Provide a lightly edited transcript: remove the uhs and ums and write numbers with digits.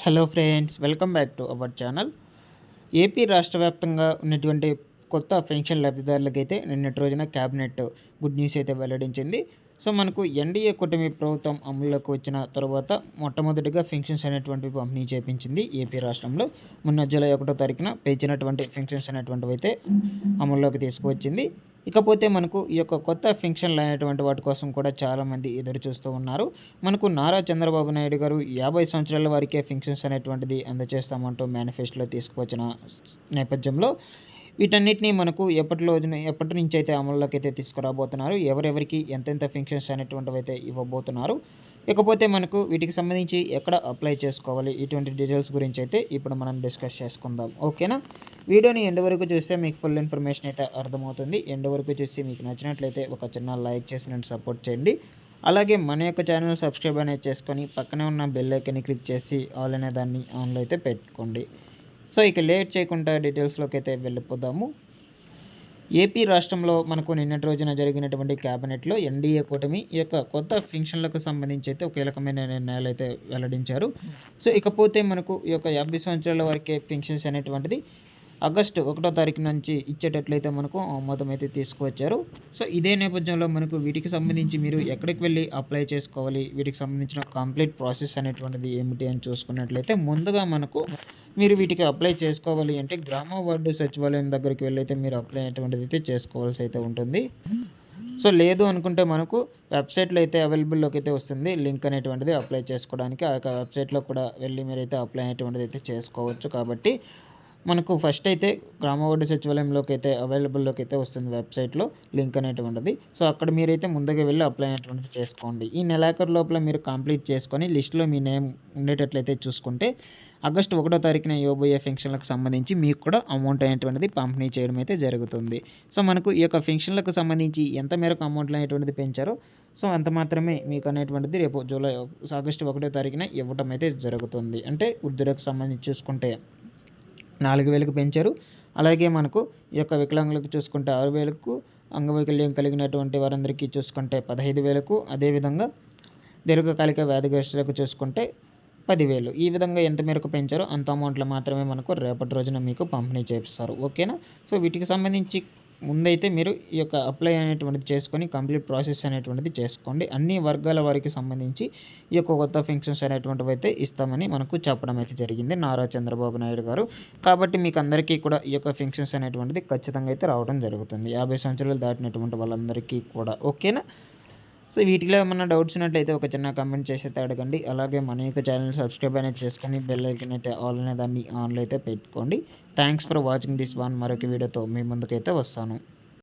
Hello friends, welcome back to our channel. AP రాష్ట్ర వ్యాప్తంగా ఉన్నటువంటి కొత్త పెన్షన్ లబ్ధిదారులకైతే నిన్నటి రోజున క్యాబినెట్ గుడ్ న్యూస్ అయితే వెల్లడించింది. సో మనకు ఎన్డీఏ కూటమి ప్రభుత్వం అమల్లోకి వచ్చిన తర్వాత మొట్టమొదటిగా పెన్షన్స్ అనేటువంటివి పంపిణీ చేపించింది ఏపీ రాష్ట్రంలో. మొన్న జూలై 1వ తారీఖున పెంచినటువంటి పెన్షన్స్ అనేటువంటివి అయితే అమల్లోకి తీసుకువచ్చింది. ఇకపోతే మనకు ఈ యొక్క కొత్త పెన్షన్లు అనేటువంటి వాటి కోసం కూడా చాలామంది ఎదురు చూస్తూ ఉన్నారు. మనకు నారా చంద్రబాబు నాయుడు గారు 50 సంవత్సరాల వారికే పెన్షన్స్ అనేటువంటిది అందజేస్తామంటూ మేనిఫెస్టోలో తీసుకువచ్చిన నేపథ్యంలో వీటన్నిటిని మనకు ఎప్పటి నుంచి అయితే అమల్లోకి అయితే తీసుకురాబోతున్నారు, ఎవరెవరికి ఎంతెంత పెన్షన్స్ అనేటువంటివి అయితే ఇవ్వబోతున్నారు, ఇకపోతే మనకు వీటికి సంబంధించి ఎక్కడ అప్లై చేసుకోవాలి, ఇటువంటి డీటెయిల్స్ గురించి అయితే ఇప్పుడు మనం డిస్కస్ చేసుకుందాం. ఓకేనా? వీడియోని ఎండ్ వరకు చూస్తే మీకు ఫుల్ ఇన్ఫర్మేషన్ అయితే అర్థమవుతుంది. ఎండ్ వరకు చూసి మీకు నచ్చినట్లయితే ఒక చిన్న లైక్ చేసి నన్ను సపోర్ట్ చేయండి. అలాగే మన యొక్క ఛానల్ సబ్స్క్రైబ్ అనేది చేసుకొని పక్కనే ఉన్న బెల్ ఐకాన్ని క్లిక్ చేసి ఆల్ అనే దాన్ని ఆన్లో అయితే పెట్టుకోండి. సో ఇక లేట్ చేయకుండా డీటెయిల్స్లోకి అయితే వెళ్ళిపోదాము. ఏపీ రాష్ట్రంలో మనకు నిన్నటి రోజున జరిగినటువంటి క్యాబినెట్లో ఎన్డీఏ కూటమి ఈ యొక్క కొత్త పెన్షన్లకు సంబంధించి అయితే ఒక కీలకమైన నిర్ణయాలు అయితే వెల్లడించారు. సో ఇకపోతే మనకు ఈ యొక్క 50 సంవత్సరాల వరకే పెన్షన్స్ అనేటువంటిది ఆగస్టు 1వ తారీఖు నుంచి ఇచ్చేటట్లయితే మనకు ఆమోదం అయితే తీసుకువచ్చారు. సో ఇదే నేపథ్యంలో మనకు వీటికి సంబంధించి మీరు ఎక్కడికి వెళ్ళి అప్లై చేసుకోవాలి, వీటికి సంబంధించిన కంప్లీట్ ప్రాసెస్ అనేటువంటిది ఏమిటి అని చూసుకున్నట్లయితే ముందుగా మనకు మీరు వీటికి అప్లై చేసుకోవాలి అంటే గ్రామ వార్డు సచివాలయం దగ్గరికి వెళ్ళి అయితే మీరు అప్లై అనేటువంటిది అయితే చేసుకోవాల్సి అయితే ఉంటుంది. సో లేదు అనుకుంటే మనకు వెబ్సైట్లో అయితే అవైలబుల్లోకి అయితే వస్తుంది లింక్ అనేటువంటిది అప్లై చేసుకోవడానికి. ఆ యొక్క వెబ్సైట్లో కూడా వెళ్ళి మీరైతే అప్లై అనేటువంటిది అయితే చేసుకోవచ్చు. కాబట్టి మనకు ఫస్ట్ అయితే గ్రామ వార్డు సచివాలయంలోకి అయితే అవైలబుల్లోకి అయితే వస్తుంది వెబ్సైట్లో లింక్ అనేటువంటిది. సో అక్కడ మీరైతే ముందుగా వెళ్ళి అప్లై అనేటువంటిది చేసుకోండి. ఈ నెలాఖరు లోపల మీరు కంప్లీట్ చేసుకొని లిస్టులో మీ నేమ్ ఉండేటట్లయితే చూసుకుంటే ఆగస్టు 1వ తారీఖున ఇవ్వబోయే పెన్షన్లకు సంబంధించి మీకు కూడా అమౌంట్ అనేటువంటిది పంపిణీ చేయడం అయితే జరుగుతుంది. సో మనకు ఈ యొక్క పెన్షన్లకు సంబంధించి ఎంత మేరకు అమౌంట్లు అనేటువంటిది పెంచారో సో అంత మాత్రమే మీకు అనేటువంటిది రేపు ఆగస్టు 1వ తారీఖున ఇవ్వడం అయితే జరుగుతుంది. అంటే వృద్ధులకు సంబంధించి చూసుకుంటే 4,000కు పెంచారు. అలాగే మనకు ఈ యొక్క వికలాంగులకు చూసుకుంటే 6,000కు, అంగవైకల్యం కలిగినటువంటి వారందరికీ చూసుకుంటే 15,000కు, అదేవిధంగా దీర్ఘకాలిక వ్యాధిగ్రస్తులకు చూసుకుంటే 10,000. ఈ విధంగా ఎంత మేరకు పెంచారో అంత అమౌంట్లో మాత్రమే మనకు రేపటి రోజున మీకు పంపిణీ చేపిస్తారు. ఓకేనా? సో వీటికి సంబంధించి ముందైతే మీరు ఈ యొక్క అప్లై అనేటువంటిది చేసుకొని కంప్లీట్ ప్రాసెస్ అనేటువంటిది చేసుకోండి. అన్ని వర్గాల వారికి సంబంధించి ఈ యొక్క కొత్త పెన్షన్స్ అనేటువంటివి అయితే ఇస్తామని మనకు చెప్పడం అయితే జరిగింది నారా చంద్రబాబు నాయుడు గారు. కాబట్టి మీకు అందరికీ కూడా ఈ యొక్క పెన్షన్స్ అనేటువంటిది ఖచ్చితంగా అయితే రావడం జరుగుతుంది, 50 సంవత్సరాలు దాటినటువంటి వాళ్ళందరికీ కూడా. ఓకేనా? సో వీటిలో ఏమన్నా డౌట్స్ ఉన్నట్లయితే ఒక చిన్న కామెంట్ చేసి అయితే అడగండి. అలాగే మన యొక్క ఛానల్ సబ్స్క్రైబ్ అనేది చేసుకొని బెల్ ఐకాన్ అయితే ఆల్ అనే దాన్ని ఆన్లో అయితే పెట్టుకోండి. Thanks for watching this one. మరొక వీడియోతో మీ ముందుకైతే వస్తాను.